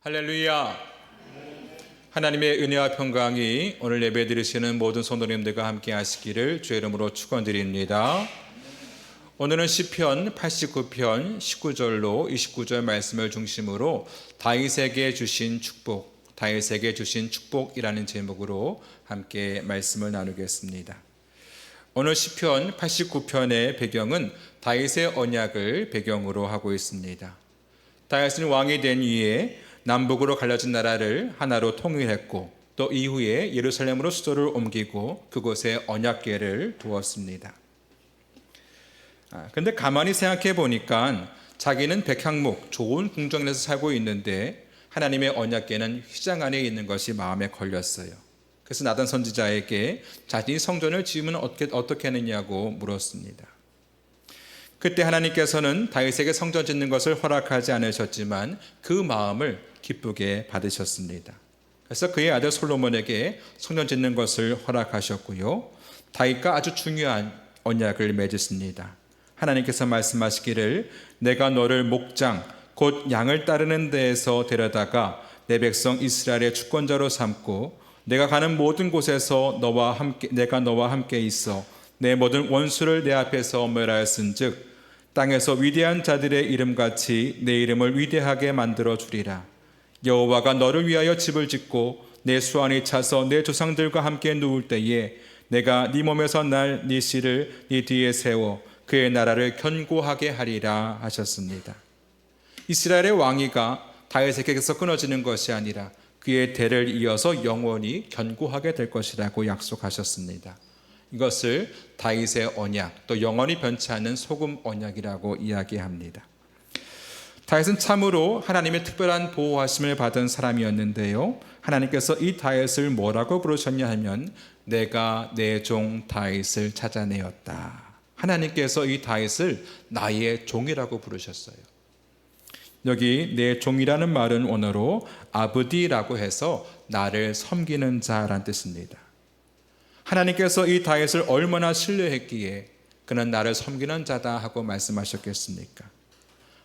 할렐루야. 하나님의 은혜와 평강이 오늘 예배 드리시는 모든 성도님들과 함께 하시기를 주의 이름으로 축원드립니다. 오늘은 시편 89편 19절로 29절 말씀을 중심으로 다윗에게 주신 축복이라는 제목으로 함께 말씀을 나누겠습니다. 오늘 시편 89편의 배경은 다윗의 언약을 배경으로 하고 있습니다. 다윗은 왕이 된 이후에 남북으로 갈라진 나라를 하나로 통일했고 또 이후에 예루살렘으로 수도를 옮기고 그곳에 언약궤를 두었습니다. 그런데 가만히 생각해 보니까 자기는 백향목 좋은 궁정에서 살고 있는데 하나님의 언약궤는 휘장 안에 있는 것이 마음에 걸렸어요. 그래서 나단 선지자에게 자신이 성전을 지으면 어떻게 하느냐고 물었습니다. 그때 하나님께서는 다윗에게 성전 짓는 것을 허락하지 않으셨지만 그 마음을 기쁘게 받으셨습니다. 그래서 그의 아들 솔로몬에게 성전 짓는 것을 허락하셨고요. 다윗과 아주 중요한 언약을 맺으십니다. 하나님께서 말씀하시기를 내가 너를 목장 곧 양을 따르는 데에서 데려다가 내 백성 이스라엘의 주권자로 삼고 내가 가는 모든 곳에서 내가 너와 함께 있어 내 모든 원수를 내 앞에서 멸하였은즉 땅에서 위대한 자들의 이름같이 내 이름을 위대하게 만들어 주리라. 여호와가 너를 위하여 집을 짓고 내 수완이 차서 내 조상들과 함께 누울 때에 내가 네 몸에서 날 네 씨를 네 뒤에 세워 그의 나라를 견고하게 하리라 하셨습니다. 이스라엘의 왕위가 다윗에게서 끊어지는 것이 아니라 그의 대를 이어서 영원히 견고하게 될 것이라고 약속하셨습니다. 이것을 다윗의 언약, 또 영원히 변치 않는 소금 언약이라고 이야기합니다. 다윗은 참으로 하나님의 특별한 보호하심을 받은 사람이었는데요. 하나님께서 이 다윗을 뭐라고 부르셨냐 하면 내가 내 종 다윗을 찾아내었다. 하나님께서 이 다윗을 나의 종이라고 부르셨어요. 여기 내 종이라는 말은 원어로 아브디라고 해서 나를 섬기는 자라는 뜻입니다. 하나님께서 이 다윗을 얼마나 신뢰했기에 그는 나를 섬기는 자다 하고 말씀하셨겠습니까?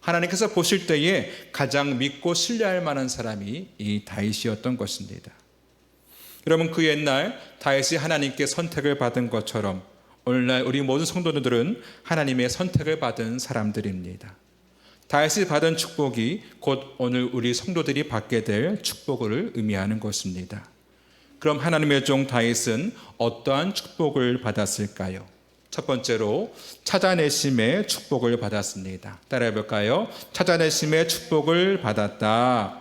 하나님께서 보실 때에 가장 믿고 신뢰할 만한 사람이 이 다윗이었던 것입니다. 여러분, 그 옛날 다윗이 하나님께 선택을 받은 것처럼 오늘날 우리 모든 성도들은 하나님의 선택을 받은 사람들입니다. 다윗이 받은 축복이 곧 오늘 우리 성도들이 받게 될 축복을 의미하는 것입니다. 그럼 하나님의 종 다윗은 어떠한 축복을 받았을까요? 첫 번째로 찾아내심의 축복을 받았습니다. 따라해 볼까요? 찾아내심의 축복을 받았다.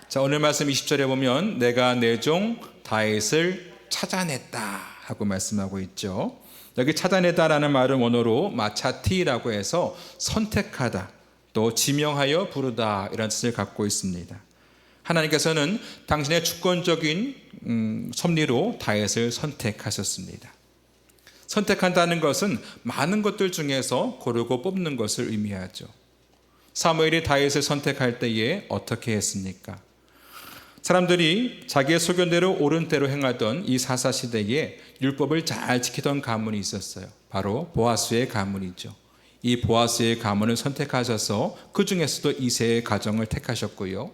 자, 오늘 말씀 20절에 보면 내가 내 종 다윗을 찾아냈다 하고 말씀하고 있죠. 여기 찾아내다라는 말은 원어로 마차티라고 해서 선택하다, 또 지명하여 부르다 이런 뜻을 갖고 있습니다. 하나님께서는 당신의 주권적인 섭리로 다윗을 선택하셨습니다. 선택한다는 것은 많은 것들 중에서 고르고 뽑는 것을 의미하죠. 사무엘이 다윗을 선택할 때에 어떻게 했습니까? 사람들이 자기의 소견대로 옳은 대로 행하던 이 사사시대에 율법을 잘 지키던 가문이 있었어요. 바로 보아스의 가문이죠. 이 보아스의 가문을 선택하셔서 그 중에서도 이새의 가정을 택하셨고요.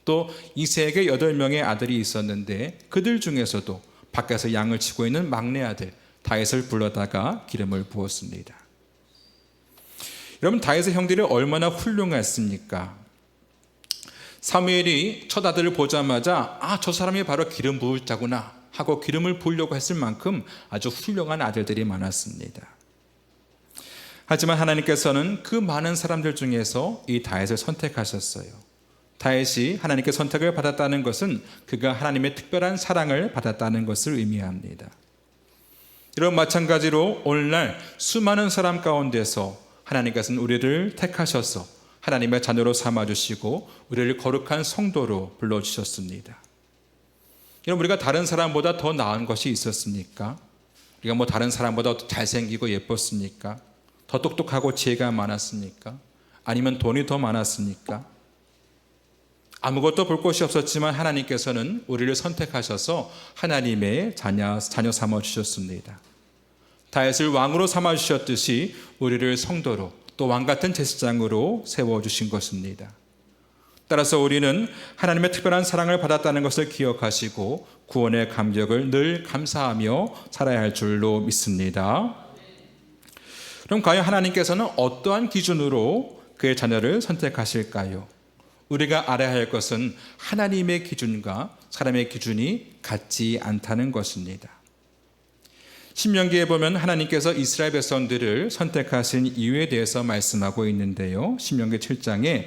또 이새에게 8명의 아들이 있었는데 그들 중에서도 밖에서 양을 치고 있는 막내 아들 다윗을 불러다가 기름을 부었습니다. 여러분, 다윗의 형들이 얼마나 훌륭했습니까? 사무엘이 첫 아들을 보자마자 저 사람이 바로 기름 부을 자구나 하고 기름을 부으려고 했을 만큼 아주 훌륭한 아들들이 많았습니다. 하지만 하나님께서는 그 많은 사람들 중에서 이 다윗을 선택하셨어요. 다윗이 하나님께 선택을 받았다는 것은 그가 하나님의 특별한 사랑을 받았다는 것을 의미합니다. 이런 마찬가지로 오늘날 수많은 사람 가운데서 하나님께서는 우리를 택하셔서 하나님의 자녀로 삼아주시고 우리를 거룩한 성도로 불러주셨습니다. 여러분, 우리가 다른 사람보다 더 나은 것이 있었습니까? 우리가 다른 사람보다 더 잘생기고 예뻤습니까? 더 똑똑하고 지혜가 많았습니까? 아니면 돈이 더 많았습니까? 아무것도 볼 것이 없었지만 하나님께서는 우리를 선택하셔서 하나님의 자녀 삼아주셨습니다. 다윗을 왕으로 삼아주셨듯이 우리를 성도로 또 왕같은 제사장으로 세워주신 것입니다. 따라서 우리는 하나님의 특별한 사랑을 받았다는 것을 기억하시고 구원의 감격을 늘 감사하며 살아야 할 줄로 믿습니다. 그럼 과연 하나님께서는 어떠한 기준으로 그의 자녀를 선택하실까요? 우리가 알아야 할 것은 하나님의 기준과 사람의 기준이 같지 않다는 것입니다. 신명기에 보면 하나님께서 이스라엘 백성들을 선택하신 이유에 대해서 말씀하고 있는데요. 신명기 7장에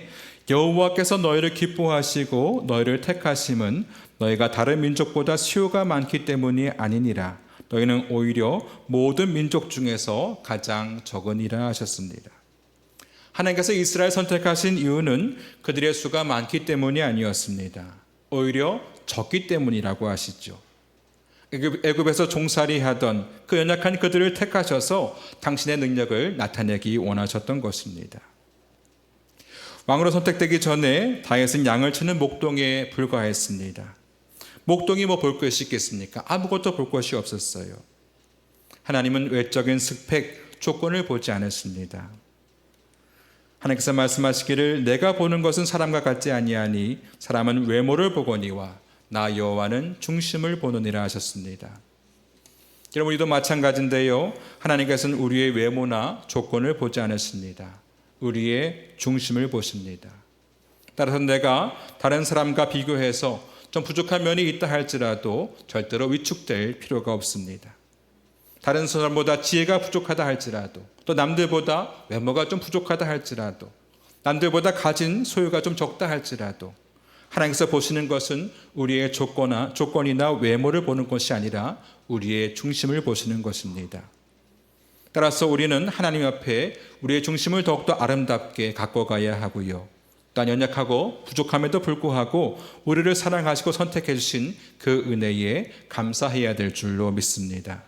여호와께서 너희를 기뻐하시고 너희를 택하심은 너희가 다른 민족보다 수요가 많기 때문이 아니니라. 너희는 오히려 모든 민족 중에서 가장 적으니라 하셨습니다. 하나님께서 이스라엘 선택하신 이유는 그들의 수가 많기 때문이 아니었습니다. 오히려 적기 때문이라고 하시죠. 애굽에서 종살이 하던 그 연약한 그들을 택하셔서 당신의 능력을 나타내기 원하셨던 것입니다. 왕으로 선택되기 전에 다윗은 양을 치는 목동에 불과했습니다. 목동이 뭐 볼 것이 있겠습니까? 아무것도 볼 것이 없었어요. 하나님은 외적인 스펙, 조건을 보지 않았습니다. 하나님께서 말씀하시기를 내가 보는 것은 사람과 같지 아니하니 사람은 외모를 보거니와 나 여호와는 중심을 보느니라 하셨습니다. 여러분, 우리도 마찬가지인데요. 하나님께서는 우리의 외모나 조건을 보지 않으십니다. 우리의 중심을 보십니다. 따라서 내가 다른 사람과 비교해서 좀 부족한 면이 있다 할지라도 절대로 위축될 필요가 없습니다. 다른 사람보다 지혜가 부족하다 할지라도, 또 남들보다 외모가 좀 부족하다 할지라도, 남들보다 가진 소유가 좀 적다 할지라도 하나님께서 보시는 것은 우리의 조건이나 외모를 보는 것이 아니라 우리의 중심을 보시는 것입니다. 따라서 우리는 하나님 앞에 우리의 중심을 더욱더 아름답게 갖고 가야 하고요. 또한 연약하고 부족함에도 불구하고 우리를 사랑하시고 선택해 주신 그 은혜에 감사해야 될 줄로 믿습니다.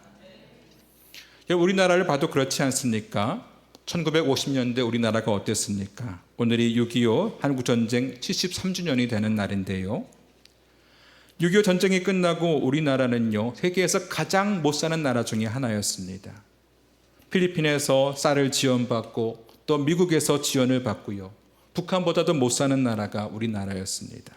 우리나라를 봐도 그렇지 않습니까? 1950년대 우리나라가 어땠습니까? 오늘이 6.25 한국전쟁 73주년이 되는 날인데요. 6.25 전쟁이 끝나고 우리나라는요, 세계에서 가장 못 사는 나라 중에 하나였습니다. 필리핀에서 쌀을 지원받고 또 미국에서 지원을 받고요. 북한보다도 못 사는 나라가 우리나라였습니다.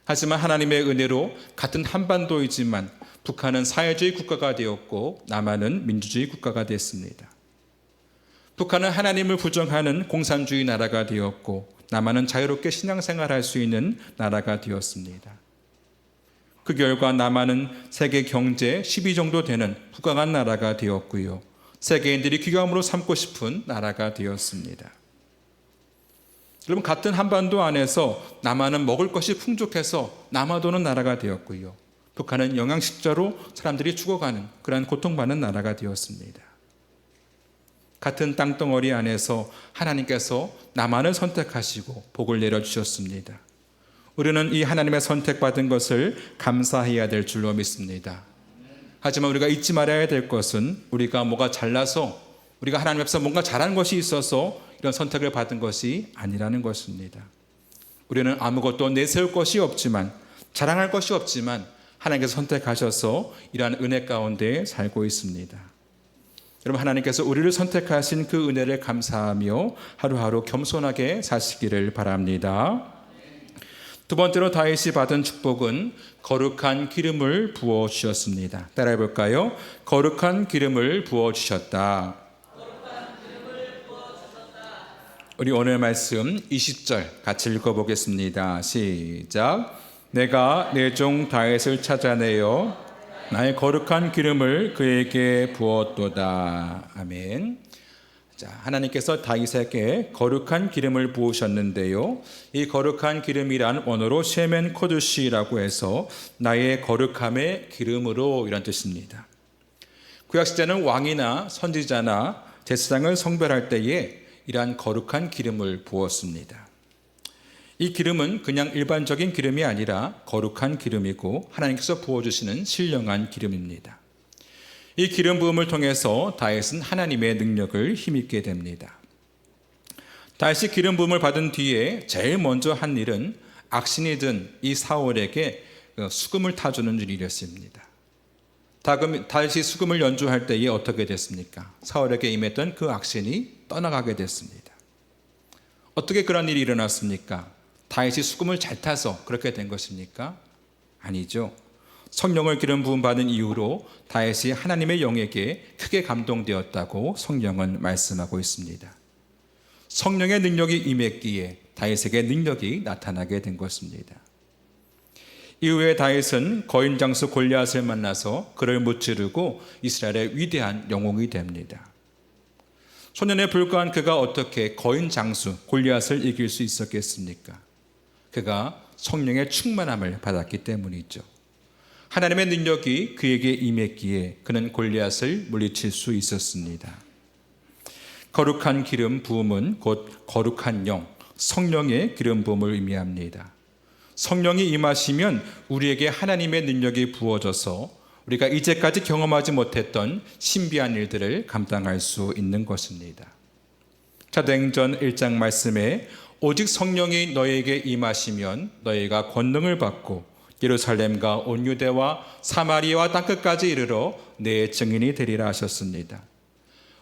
하지만 하나님의 은혜로 같은 한반도이지만 북한은 사회주의 국가가 되었고 남한은 민주주의 국가가 됐습니다. 북한은 하나님을 부정하는 공산주의 나라가 되었고 남한은 자유롭게 신앙생활할 수 있는 나라가 되었습니다. 그 결과 남한은 세계 경제 10위 정도 되는 부강한 나라가 되었고요. 세계인들이 귀감으로 삼고 싶은 나라가 되었습니다. 여러분, 같은 한반도 안에서 남한은 먹을 것이 풍족해서 남아도는 나라가 되었고요. 북한은 영양식자로 사람들이 죽어가는 그러한 고통받는 나라가 되었습니다. 같은 땅덩어리 안에서 하나님께서 남한을 선택하시고 복을 내려주셨습니다. 우리는 이 하나님의 선택받은 것을 감사해야 될 줄로 믿습니다. 하지만 우리가 잊지 말아야 될 것은 우리가 뭐가 잘나서 우리가 하나님 앞에서 뭔가 잘한 것이 있어서 이런 선택을 받은 것이 아니라는 것입니다. 우리는 아무것도 내세울 것이 없지만, 자랑할 것이 없지만 하나님께서 선택하셔서 이러한 은혜 가운데 살고 있습니다. 여러분, 하나님께서 우리를 선택하신 그 은혜를 감사하며 하루하루 겸손하게 사시기를 바랍니다. 두 번째로 다윗이 받은 축복은 거룩한 기름을 부어 주셨습니다. 따라해 볼까요? 거룩한 기름을 부어 주셨다. 우리 오늘 말씀 20절 같이 읽어보겠습니다. 시작. 내가 내 종 다윗을 찾아내어 나의 거룩한 기름을 그에게 부었도다. 아멘. 자, 하나님께서 다윗에게 거룩한 기름을 부으셨는데요. 이 거룩한 기름이란 원어로 셰멘 코두시라고 해서 나의 거룩함의 기름으로 이란 뜻입니다. 구약시대는 왕이나 선지자나 제사장을 성별할 때에 이러한 거룩한 기름을 부었습니다. 이 기름은 그냥 일반적인 기름이 아니라 거룩한 기름이고 하나님께서 부어주시는 신령한 기름입니다. 이 기름 부음을 통해서 다윗은 하나님의 능력을 힘입게 됩니다. 다윗이 기름 부음을 받은 뒤에 제일 먼저 한 일은 악신이 든 이 사울에게 수금을 타주는 일이었습니다. 다시 수금을 연주할 때에 어떻게 됐습니까? 사울에게 임했던 그 악신이 떠나가게 됐습니다. 어떻게 그런 일이 일어났습니까? 다윗이 수금을 잘 타서 그렇게 된 것입니까? 아니죠. 성령을 기름 부음 받은 이후로 다윗이 하나님의 영에게 크게 감동되었다고 성령은 말씀하고 있습니다. 성령의 능력이 임했기에 다윗에게 능력이 나타나게 된 것입니다. 이후에 다윗은 거인 장수 골리앗을 만나서 그를 무찌르고 이스라엘의 위대한 영웅이 됩니다. 소년에 불과한 그가 어떻게 거인 장수 골리앗을 이길 수 있었겠습니까? 그가 성령의 충만함을 받았기 때문이죠. 하나님의 능력이 그에게 임했기에 그는 골리앗을 물리칠 수 있었습니다. 거룩한 기름 부음은 곧 거룩한 영, 성령의 기름 부음을 의미합니다. 성령이 임하시면 우리에게 하나님의 능력이 부어져서 우리가 이제까지 경험하지 못했던 신비한 일들을 감당할 수 있는 것입니다. 사도행전 1장 말씀에 오직 성령이 너희에게 임하시면 너희가 권능을 받고 예루살렘과 온 유대와 사마리아와 땅끝까지 이르러 내 증인이 되리라 하셨습니다.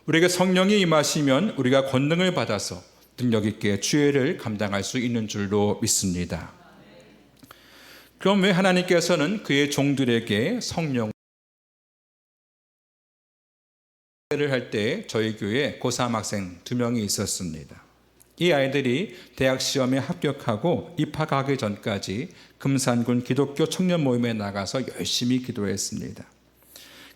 우리에게 성령이 임하시면 우리가 권능을 받아서 능력 있게 주의를 감당할 수 있는 줄로 믿습니다. 그럼 왜 하나님께서는 그의 종들에게 성령을 할 때 저희 교회에 고3 학생 2명이 있었습니다. 이 아이들이 대학 시험에 합격하고 입학하기 전까지 금산군 기독교 청년 모임에 나가서 열심히 기도했습니다.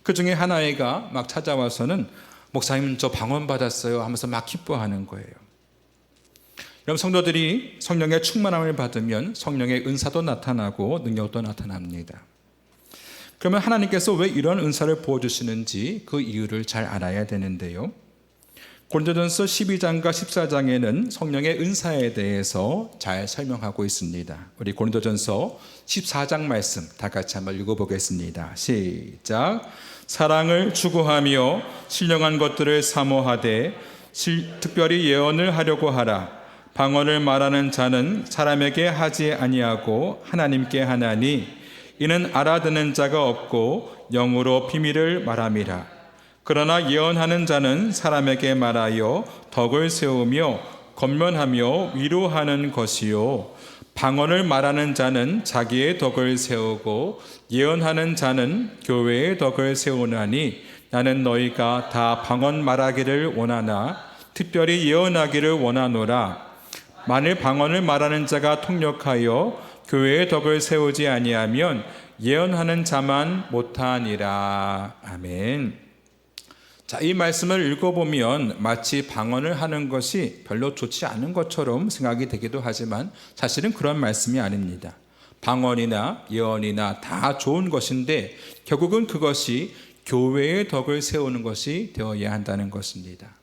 그 중에 한 아이가 막 찾아와서는 목사님 저 방언 받았어요 하면서 막 기뻐하는 거예요. 여러분 성도들이 성령의 충만함을 받으면 성령의 은사도 나타나고 능력도 나타납니다. 그러면 하나님께서 왜 이런 은사를 부어주시는지 그 이유를 잘 알아야 되는데요. 고린도전서 12장과 14장에는 성령의 은사에 대해서 잘 설명하고 있습니다. 우리 고린도전서 14장 말씀 다 같이 한번 읽어보겠습니다. 시작. 사랑을 추구하며 신령한 것들을 사모하되 특별히 예언을 하려고 하라. 방언을 말하는 자는 사람에게 하지 아니하고 하나님께 하나니 이는 알아듣는 자가 없고 영으로 비밀을 말함이라. 그러나 예언하는 자는 사람에게 말하여 덕을 세우며 권면하며 위로하는 것이요 방언을 말하는 자는 자기의 덕을 세우고 예언하는 자는 교회의 덕을 세우나니 나는 너희가 다 방언 말하기를 원하나 특별히 예언하기를 원하노라. 만일 방언을 말하는 자가 통역하여 교회의 덕을 세우지 아니하면 예언하는 자만 못하니라. 아멘. 자, 이 말씀을 읽어보면 마치 방언을 하는 것이 별로 좋지 않은 것처럼 생각이 되기도 하지만 사실은 그런 말씀이 아닙니다. 방언이나 예언이나 다 좋은 것인데 결국은 그것이 교회의 덕을 세우는 것이 되어야 한다는 것입니다.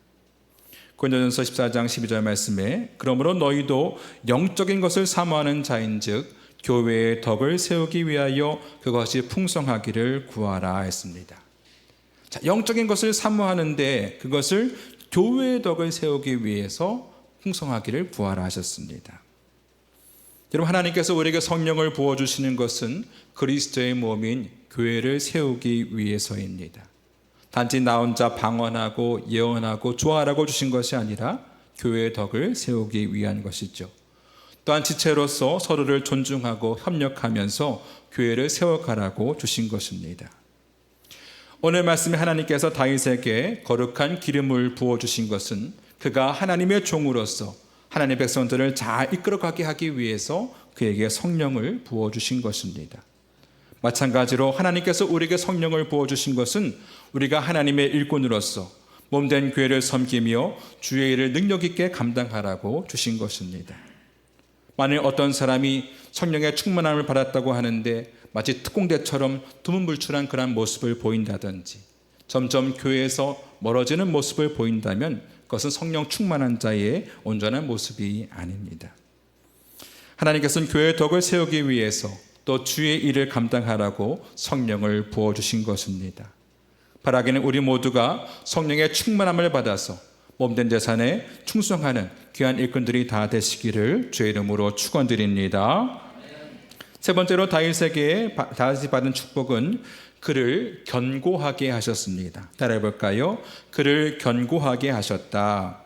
고린도전서 14장 12절 말씀에 그러므로 너희도 영적인 것을 사모하는 자인즉 교회의 덕을 세우기 위하여 그것이 풍성하기를 구하라 했습니다. 자, 영적인 것을 사모하는데 그것을 교회의 덕을 세우기 위해서 풍성하기를 구하라 하셨습니다. 여러분 하나님께서 우리에게 성령을 부어주시는 것은 그리스도의 몸인 교회를 세우기 위해서입니다. 단지 나 혼자 방언하고 예언하고 좋아하라고 주신 것이 아니라 교회의 덕을 세우기 위한 것이죠. 또한 지체로서 서로를 존중하고 협력하면서 교회를 세워가라고 주신 것입니다. 오늘 말씀에 하나님께서 다윗에게 거룩한 기름을 부어주신 것은 그가 하나님의 종으로서 하나님의 백성들을 잘 이끌어가게 하기 위해서 그에게 성령을 부어주신 것입니다. 마찬가지로 하나님께서 우리에게 성령을 부어주신 것은 우리가 하나님의 일꾼으로서 몸된 교회를 섬기며 주의 일을 능력 있게 감당하라고 주신 것입니다. 만일 어떤 사람이 성령의 충만함을 받았다고 하는데 마치 특공대처럼 두문불출한 그런 모습을 보인다든지 점점 교회에서 멀어지는 모습을 보인다면 그것은 성령 충만한 자의 온전한 모습이 아닙니다. 하나님께서는 교회의 덕을 세우기 위해서 또 주의 일을 감당하라고 성령을 부어주신 것입니다. 바라기는 우리 모두가 성령의 충만함을 받아서 몸된 재산에 충성하는 귀한 일꾼들이 다 되시기를 주의 이름으로 축원드립니다. 세 번째로 다윗이 받은 축복은 그를 견고하게 하셨습니다. 따라해 볼까요? 그를 견고하게 하셨다.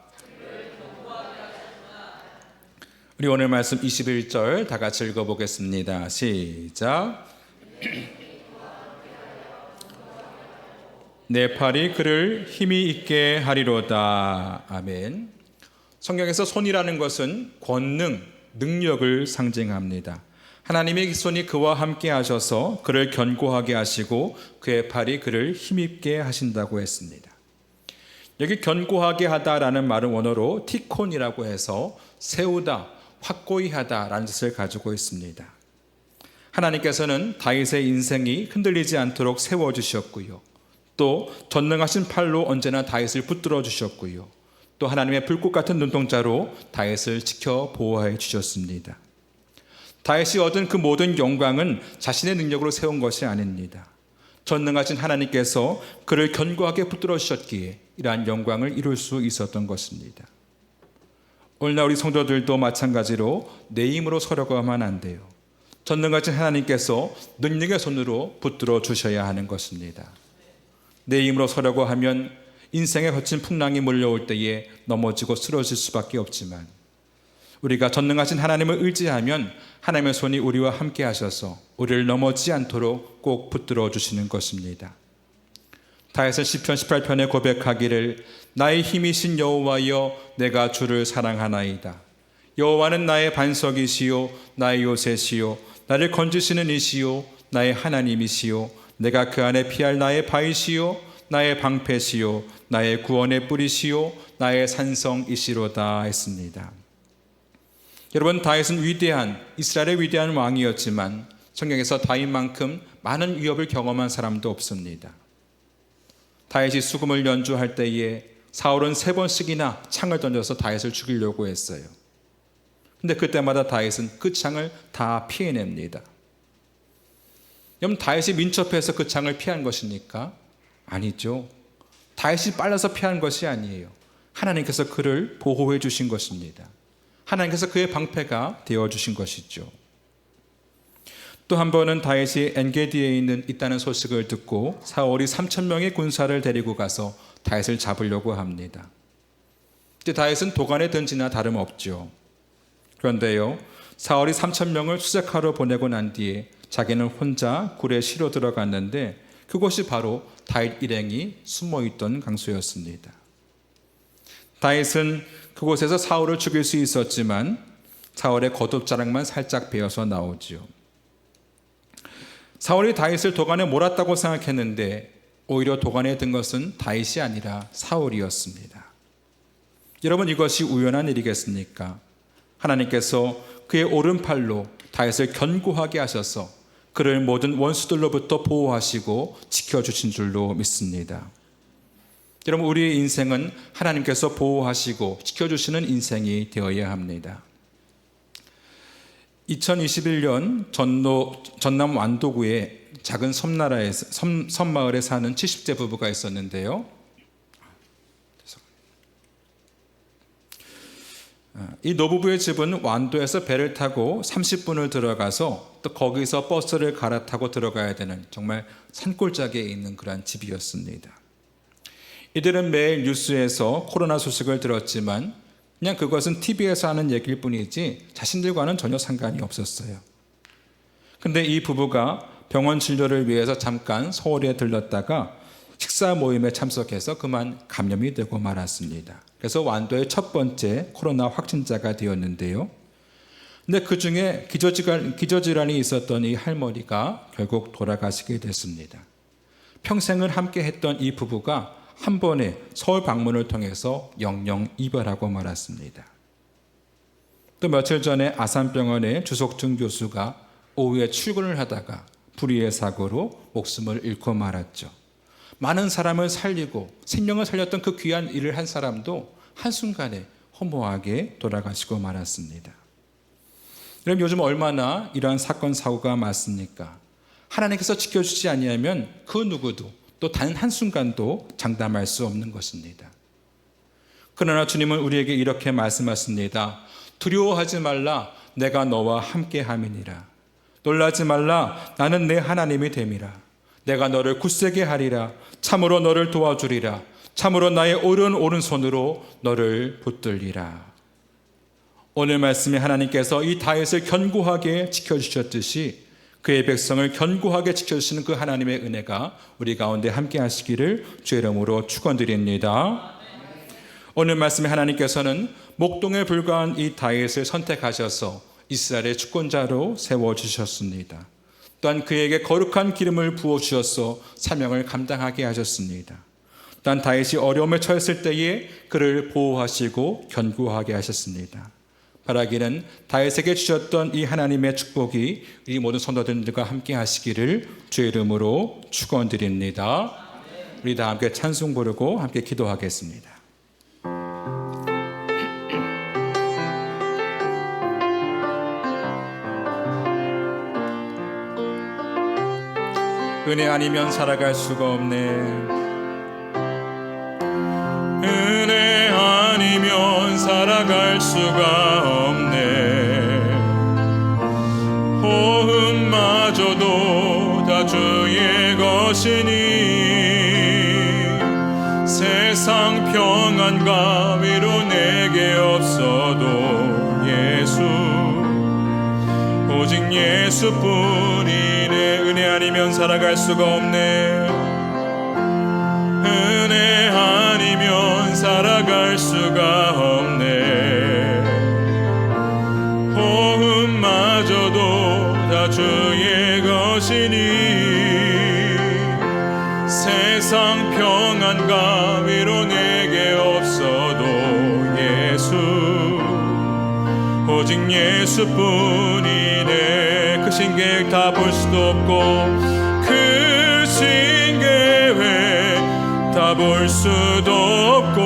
우리 오늘 말씀 21절 다 같이 읽어보겠습니다. 시작. 내 팔이 그를 힘이 있게 하리로다. 아멘. 성경에서 손이라는 것은 권능, 능력을 상징합니다. 하나님의 손이 그와 함께 하셔서 그를 견고하게 하시고 그의 팔이 그를 힘있게 하신다고 했습니다. 여기 견고하게 하다라는 말은 원어로 티콘이라고 해서 세우다, 확고히 하다라는 뜻을 가지고 있습니다. 하나님께서는 다윗의 인생이 흔들리지 않도록 세워주셨고요. 또 전능하신 팔로 언제나 다윗을 붙들어 주셨고요. 또 하나님의 불꽃 같은 눈동자로 다윗을 지켜 보호해 주셨습니다. 다윗이 얻은 그 모든 영광은 자신의 능력으로 세운 것이 아닙니다. 전능하신 하나님께서 그를 견고하게 붙들어 주셨기에 이러한 영광을 이룰 수 있었던 것입니다. 오늘날 우리 성도들도 마찬가지로 내 힘으로 서려고 하면 안 돼요. 전능하신 하나님께서 능력의 손으로 붙들어 주셔야 하는 것입니다. 내 힘으로 서려고 하면 인생의 거친 풍랑이 몰려올 때에 넘어지고 쓰러질 수밖에 없지만 우리가 전능하신 하나님을 의지하면 하나님의 손이 우리와 함께 하셔서 우리를 넘어지지 않도록 꼭 붙들어 주시는 것입니다. 다윗은 시편 18편에 고백하기를 나의 힘이신 여호와여 내가 주를 사랑하나이다. 여호와는 나의 반석이시요 나의 요새시요 나를 건지시는 이시요 나의 하나님이시요 내가 그 안에 피할 나의 바위시요 나의 방패시요 나의 구원의 뿌리시요 나의 산성이시로다 했습니다. 여러분, 다윗은 위대한 이스라엘의 위대한 왕이었지만 성경에서 다윗만큼 많은 위협을 경험한 사람도 없습니다. 다윗이 수금을 연주할 때에 사울은 3번씩이나 창을 던져서 다윗을 죽이려고 했어요. 근데 그때마다 다윗은 그 창을 다 피해냅니다. 여러분, 다윗이 민첩해서 그 창을 피한 것입니까? 아니죠. 다윗이 빨라서 피한 것이 아니에요. 하나님께서 그를 보호해 주신 것입니다. 하나님께서 그의 방패가 되어주신 것이죠. 또 한 번은 다윗이 엔게디에 있다는 소식을 듣고 사울이 3,000명의 군사를 데리고 가서 다윗을 잡으려고 합니다. 이제 다윗은 도간에 던지나 다름없죠. 그런데요, 사울이 3,000명을 수색하러 보내고 난 뒤에 자기는 혼자 굴에 쉬러 들어갔는데 그곳이 바로 다윗 일행이 숨어있던 장소였습니다. 다윗은 그곳에서 사울을 죽일 수 있었지만 사울의 겉옷자락만 살짝 베어서 나오지요. 사울이 다윗을 도간에 몰았다고 생각했는데 오히려 도간에 든 것은 다윗이 아니라 사울이었습니다. 여러분, 이것이 우연한 일이겠습니까? 하나님께서 그의 오른팔로 다윗을 견고하게 하셔서 그를 모든 원수들로부터 보호하시고 지켜주신 줄로 믿습니다. 여러분, 우리의 인생은 하나님께서 보호하시고 지켜주시는 인생이 되어야 합니다. 2021년 전남 완도구의 작은 섬마을에 사는 70대 부부가 있었는데요. 이 노부부의 집은 완도에서 배를 타고 30분을 들어가서 또 거기서 버스를 갈아타고 들어가야 되는 정말 산골짜기에 있는 그런 집이었습니다. 이들은 매일 뉴스에서 코로나 소식을 들었지만 그냥 그것은 TV에서 하는 얘기일 뿐이지 자신들과는 전혀 상관이 없었어요. 근데 이 부부가 병원 진료를 위해서 잠깐 서울에 들렀다가 식사 모임에 참석해서 그만 감염이 되고 말았습니다. 그래서 완도의 첫 번째 코로나 확진자가 되었는데요. 근데 그 중에 기저질환이 있었던 이 할머니가 결국 돌아가시게 됐습니다. 평생을 함께 했던 이 부부가 한 번에 서울 방문을 통해서 영영 이별하고 말았습니다. 또 며칠 전에 아산병원의 주석준 교수가 오후에 출근을 하다가 불의의 사고로 목숨을 잃고 말았죠. 많은 사람을 살리고 생명을 살렸던 그 귀한 일을 한 사람도 한순간에 허무하게 돌아가시고 말았습니다. 여러분, 요즘 얼마나 이러한 사건 사고가 많습니까? 하나님께서 지켜주지 아니하면 그 누구도 또 단 한순간도 장담할 수 없는 것입니다. 그러나 주님은 우리에게 이렇게 말씀하십니다. 두려워하지 말라, 내가 너와 함께 함이니라. 놀라지 말라, 나는 내 하나님이 됨이라. 내가 너를 굳세게 하리라. 참으로 너를 도와주리라. 참으로 나의 오른손으로 너를 붙들리라. 오늘 말씀에 하나님께서 이 다윗을 견고하게 지켜주셨듯이 그의 백성을 견고하게 지켜주시는 그 하나님의 은혜가 우리 가운데 함께 하시기를 주의 이름으로 축원드립니다. 오늘 말씀에 하나님께서는 목동에 불과한 이 다윗을 선택하셔서 이스라엘의 주권자로 세워주셨습니다. 또한 그에게 거룩한 기름을 부어주셔서 사명을 감당하게 하셨습니다. 또한 다윗이 어려움에 처했을 때에 그를 보호하시고 견고하게 하셨습니다. 바라기는 다윗에게 주셨던 이 하나님의 축복이 이 모든 성도들과 함께 하시기를 주의 이름으로 축원드립니다. 우리 다 함께 찬송 부르고 함께 기도하겠습니다. 은혜 아니면 살아갈 수가 없네. 은혜 아니면 살아갈 수가 없네. 호흡마저도 다 주의 것이니 세상 평안과 위로 내게 없어도 예수 오직 예수뿐이네. 은혜 아니면 살아갈 수가 없네. 은혜 아니면 살아갈 수가 없네. 호흡마저도 다 주의 것이니 세상 평안과 위로 내게 없어도 예수 오직 예수뿐이네. 그 신계획 다 볼 수도 없고 그 신계획 다 볼 수도 없고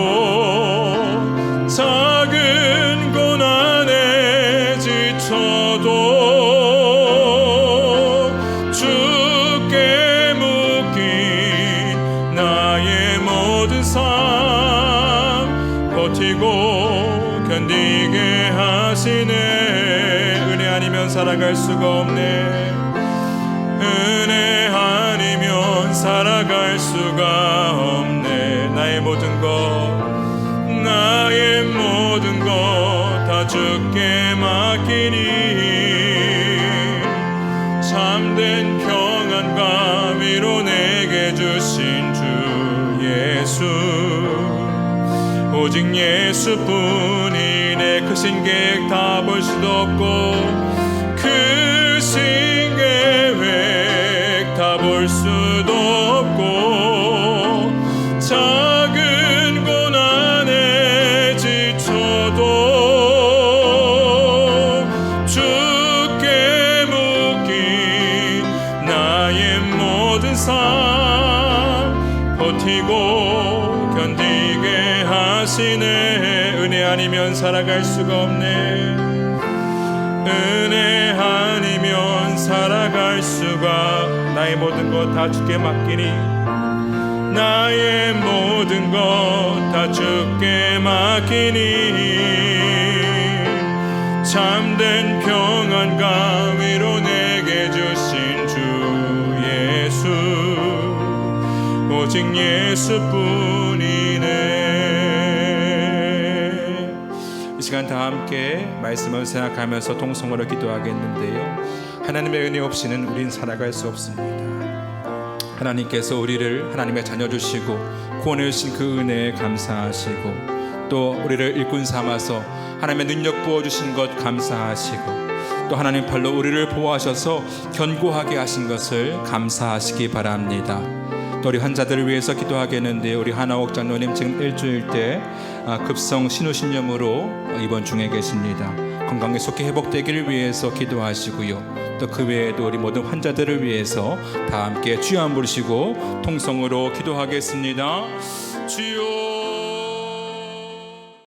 작은 고난에 지쳐도 주께 묶인 나의 모든 삶 버티고 견디게 하시네. 은혜 아니면 살아갈 수가 없네. 은혜 아니면 살아갈 수가 없네. 나의 모든 것 다 주께 맡기니 참된 평안과 위로 내게 주신 주 예수 오직 예수뿐이네. 그 신계획 다 볼 수도 없고 그 신계획 다 볼 수도 없고 작은 고난에 지쳐도 주께 묶인 나의 모든 삶 버티고 견디게 하시네. 은혜 아니면 살아갈 수가 없네. 은혜 아니면 살아갈 수가 나의 모든 것 다 주께 맡기니 나의 모든 것 다 주께 맡기니 참된 평안과 위로 내게 주신 주 예수 오직 예수뿐이네. 이 시간 다 함께 말씀을 생각하면서 통성으로 기도하겠는데요. 하나님의 은혜 없이는 우린 살아갈 수 없습니다. 하나님께서 우리를 하나님의 자녀 주시고 구원해 주신 그 은혜에 감사하시고 또 우리를 일꾼 삼아서 하나님의 능력 부어주신 것 감사하시고 또 하나님 팔로 우리를 보호하셔서 견고하게 하신 것을 감사하시기 바랍니다. 또 우리 환자들을 위해서 기도하겠는데 우리 하나옥 장로님 지금 일주일 때 급성 신우신염으로 입원 중에 계십니다. 건강에 속히 회복되기를 위해서 기도하시고요. 또 그 외에도 우리 모든 환자들을 위해서 다 함께 주여 한번 부르시고 통성으로 기도하겠습니다. 주여